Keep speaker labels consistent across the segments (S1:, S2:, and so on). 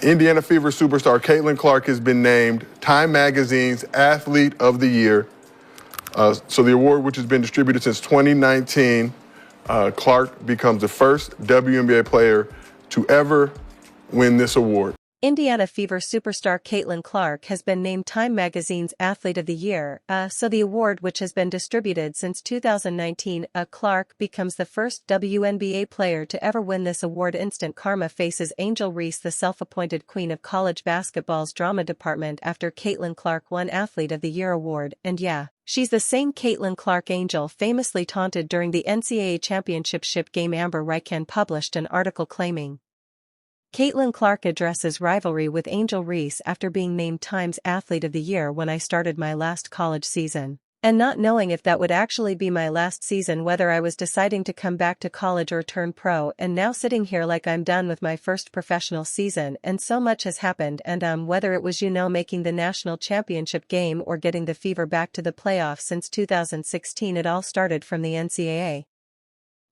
S1: Indiana Fever superstar Caitlin Clark has been named Time Magazine's Athlete of the Year. So the award, which has been distributed since 2019, Clark becomes the first WNBA player to ever win this award.
S2: Indiana Fever superstar Caitlin Clark has been named Time Magazine's Athlete of the Year, so the award, which has been distributed since 2019, Clark becomes the first WNBA player to ever win this award. Instant karma faces Angel Reese, the self-appointed queen of college basketball's drama department, after Caitlin Clark won Athlete of the Year award. And yeah, she's the same Caitlin Clark Angel famously taunted during the NCAA championship game. Amber Ryken published an article claiming Caitlin Clark addresses rivalry with Angel Reese after being named Time's Athlete of the Year. When I started my last college season, and not knowing if that would actually be my last season, whether I was deciding to come back to college or turn pro, and now sitting here like I'm done with my first professional season, and so much has happened, and whether it was making the national championship game or getting the Fever back to the playoffs since 2016, it all started from the NCAA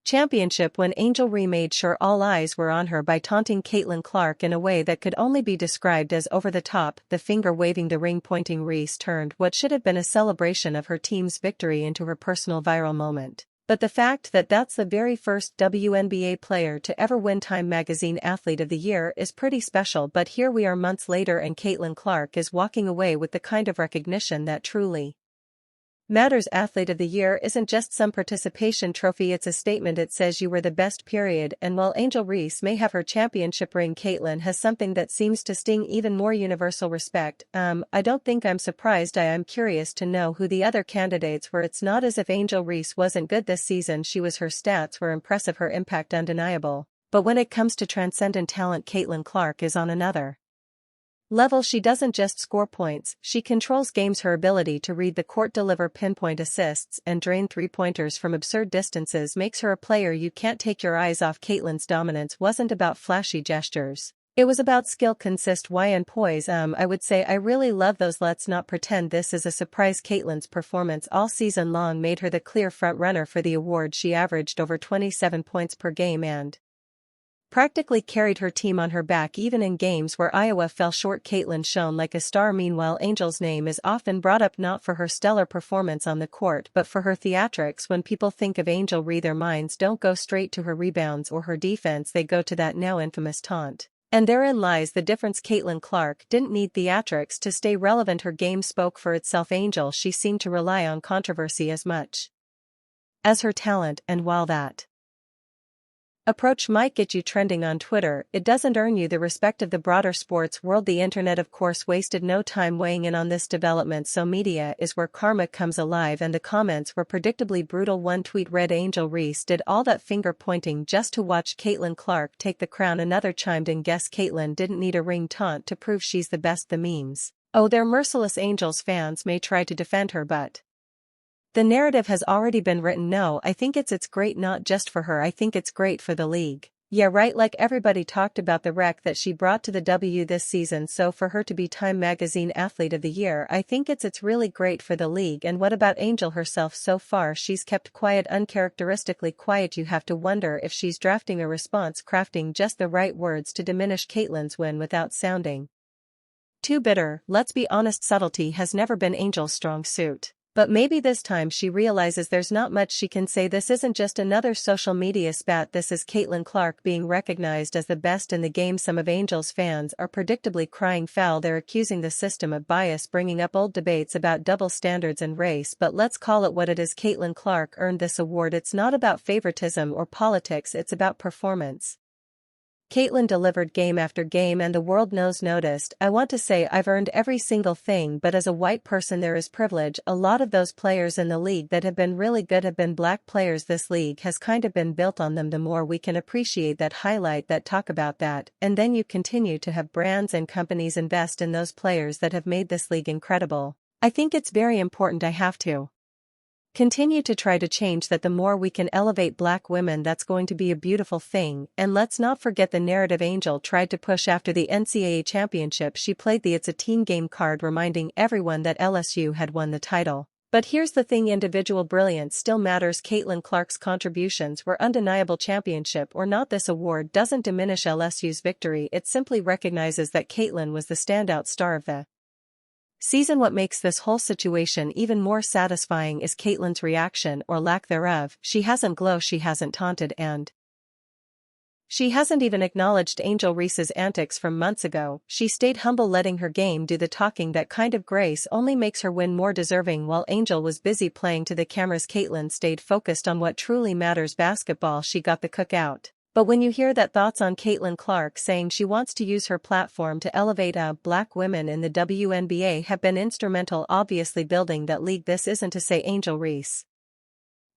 S2: championship when Angel Reese made sure all eyes were on her by taunting Caitlin Clark in a way that could only be described as over the top. The finger waving, the ring pointing Reese turned what should have been a celebration of her team's victory into her personal viral moment. But the fact that that's the very first WNBA player to ever win Time Magazine Athlete of the Year is pretty special. But here we are months later and Caitlin Clark is walking away with the kind of recognition that truly matters. Athlete of the Year isn't just some participation trophy, it's a statement. It says you were the best, period. And while Angel Reese may have her championship ring, Caitlin has something that seems to sting even more: universal respect. I don't think I'm surprised. I am curious to know who the other candidates were. It's not as if Angel Reese wasn't good this season. She was. Her stats were impressive, her impact undeniable. But when it comes to transcendent talent, Caitlin Clark is on another level. She doesn't just score points, she controls games. Her ability to read the court, deliver pinpoint assists, and drain three-pointers from absurd distances makes her a player you can't take your eyes off. Caitlin's dominance wasn't about flashy gestures. It was about skill, consist, and poise. I would say I really love those. Let's not pretend this is a surprise. Caitlin's performance all season long made her the clear front-runner for the award. She averaged over 27 points per game and practically carried her team on her back even in games where Iowa fell short. Caitlin shone like a star. Meanwhile, Angel's name is often brought up not for her stellar performance on the court but for her theatrics. When people think of Angel Reese, their minds don't go straight to her rebounds or her defense, they go to that now infamous taunt. And therein lies the difference. Caitlin Clark didn't need theatrics to stay relevant. Her game spoke for itself. Angel, she seemed to rely on controversy as much as her talent, and while that approach might get you trending on Twitter, it doesn't earn you the respect of the broader sports world. The internet, of course, wasted no time weighing in on this development. So media is where karma comes alive, and the comments were predictably brutal. One tweet read, Angel Reese did all that finger pointing just to watch Caitlin Clark take the crown. Another chimed in, guess Caitlin didn't need a ring taunt to prove she's the best. The memes, oh, they're merciless. Angels fans may try to defend her, but the narrative has already been written. No, I think it's great, not just for her, I think it's great for the league. Yeah, right, like everybody talked about the wreck that she brought to the W this season, so for her to be Time Magazine Athlete of the Year, I think it's really great for the league. And what about Angel herself? So far she's kept quiet, uncharacteristically quiet. You have to wonder if she's drafting a response, crafting just the right words to diminish Caitlin's win without sounding too bitter. Let's be honest, subtlety has never been Angel's strong suit. But maybe this time she realizes there's not much she can say. This isn't just another social media spat, this is Caitlin Clark being recognized as the best in the game. Some of Angel's fans are predictably crying foul. They're accusing the system of bias, bringing up old debates about double standards and race. But let's call it what it is. Caitlin Clark earned this award. It's not about favoritism or politics, it's about performance. Caitlin delivered game after game and the world noticed. I want to say I've earned every single thing, but as a white person there is privilege. A lot of those players in the league that have been really good have been black players. This league has kind of been built on them. The more we can appreciate that, highlight that, talk about that, and then you continue to have brands and companies invest in those players that have made this league incredible. I think it's very important. I have to continue to try to change that. The more we can elevate black women, that's going to be a beautiful thing. And let's not forget the narrative Angel tried to push after the NCAA championship. She played the "it's a team game" card, reminding everyone that LSU had won the title. But here's the thing, individual brilliance still matters. Caitlin Clark's contributions were undeniable. Championship or not, this award doesn't diminish LSU's victory, it simply recognizes that Caitlin was the standout star of the season. What makes this whole situation even more satisfying is Caitlin's reaction or lack thereof. She hasn't glow, she hasn't taunted, and she hasn't even acknowledged Angel Reese's antics from months ago. She stayed humble, letting her game do the talking. That kind of grace only makes her win more deserving. While Angel was busy playing to the cameras, Caitlin stayed focused on what truly matters, basketball. She got the cookout. But when you hear that, thoughts on Caitlin Clark saying she wants to use her platform to elevate Black women in the WNBA have been instrumental, obviously building that league. This isn't to say Angel Reese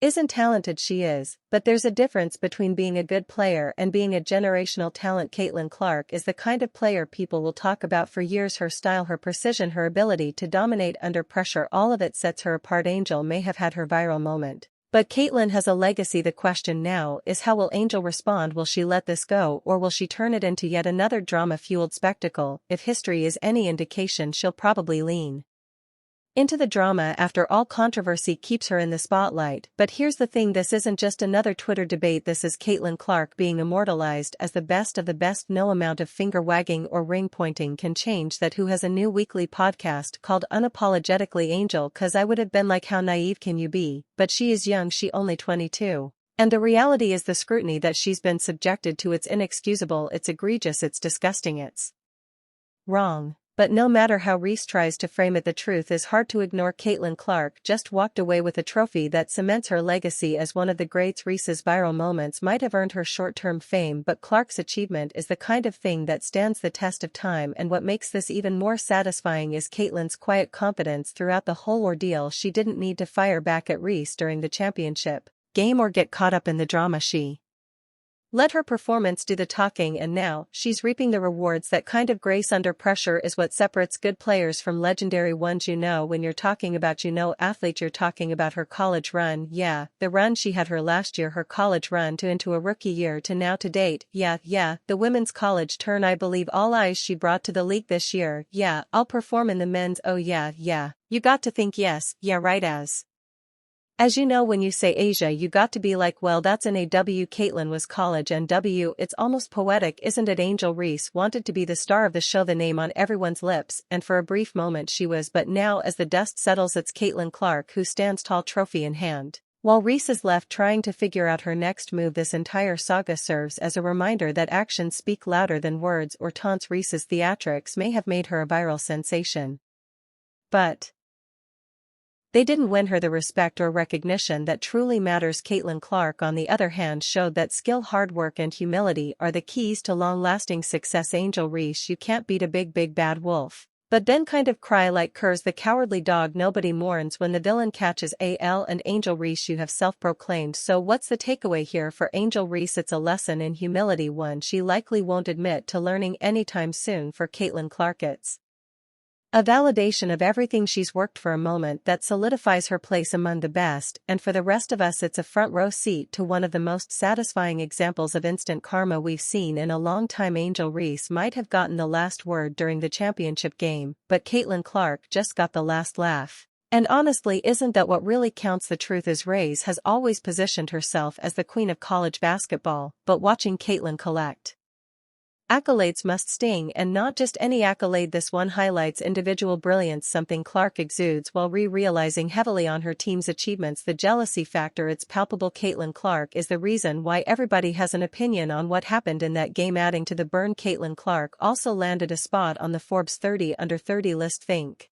S2: isn't talented, she is, but there's a difference between being a good player and being a generational talent. Caitlin Clark is the kind of player people will talk about for years. Her style, her precision, her ability to dominate under pressure, all of it sets her apart. Angel may have had her viral moment, but Caitlin has a legacy. The question now is, how will Angel respond? Will she let this go, or will she turn it into yet another drama-fueled spectacle? If history is any indication, she'll probably lean into the drama. After all, controversy keeps her in the spotlight. But here's the thing, this isn't just another Twitter debate, this is Caitlin Clark being immortalized as the best of the best. No amount of finger wagging or ring pointing can change that. Who has a new weekly podcast called Unapologetically Angel? Cause I would have been like, how naive can you be? But she is young, she only 22. And the reality is the scrutiny that she's been subjected to, it's inexcusable, it's egregious, it's disgusting, it's wrong. But no matter how Reese tries to frame it, the truth is hard to ignore. Caitlin Clark just walked away with a trophy that cements her legacy as one of the greats. Reese's viral moments might have earned her short-term fame, but Clark's achievement is the kind of thing that stands the test of time. And what makes this even more satisfying is Caitlin's quiet confidence throughout the whole ordeal. She didn't need to fire back at Reese during the championship game or get caught up in the drama. She let her performance do the talking, and now she's reaping the rewards. That kind of grace under pressure is what separates good players from legendary ones. When you're talking about athlete, you're talking about her college run. Yeah, the run she had her last year, her college run to into a rookie year to now to date. Yeah, the women's college turn. I believe all eyes she brought to the league this year. Yeah, I'll perform in the men's. Oh yeah. You got to think, yes, yeah right, as you know, when you say Asia, you got to be like, well, that's an AW. Caitlin was college and W. It's almost poetic, isn't it? Angel Reese wanted to be the star of the show, the name on everyone's lips, and for a brief moment she was. But now, as the dust settles, it's Caitlin Clark who stands tall, trophy in hand, while Reese is left trying to figure out her next move. This entire saga serves as a reminder that actions speak louder than words or taunts. Reese's theatrics may have made her a viral sensation, but they didn't win her the respect or recognition that truly matters. Caitlin Clark, on the other hand, showed that skill, hard work, and humility are the keys to long-lasting success. Angel Reese, you can't beat a big bad wolf, but then kind of cry like curs the cowardly dog nobody mourns when the villain catches AL. And Angel Reese, you have self-proclaimed. So what's the takeaway here for Angel Reese? It's a lesson in humility, one she likely won't admit to learning anytime soon. For Caitlin Clark, it's a validation of everything she's worked for, a moment that solidifies her place among the best, and for the rest of us it's a front row seat to one of the most satisfying examples of instant karma we've seen in a long time. Angel Reese might have gotten the last word during the championship game, but Caitlin Clark just got the last laugh. And honestly, isn't that what really counts? The truth is, Reese has always positioned herself as the queen of college basketball, but watching Caitlin collect accolades must sting, and not just any accolade. This one highlights individual brilliance, something Clark exudes while realizing heavily on her team's achievements. The jealousy factor, it's palpable. Caitlin Clark is the reason why everybody has an opinion on what happened in that game. Adding to the burn, Caitlin Clark also landed a spot on the Forbes 30 under 30 list. Think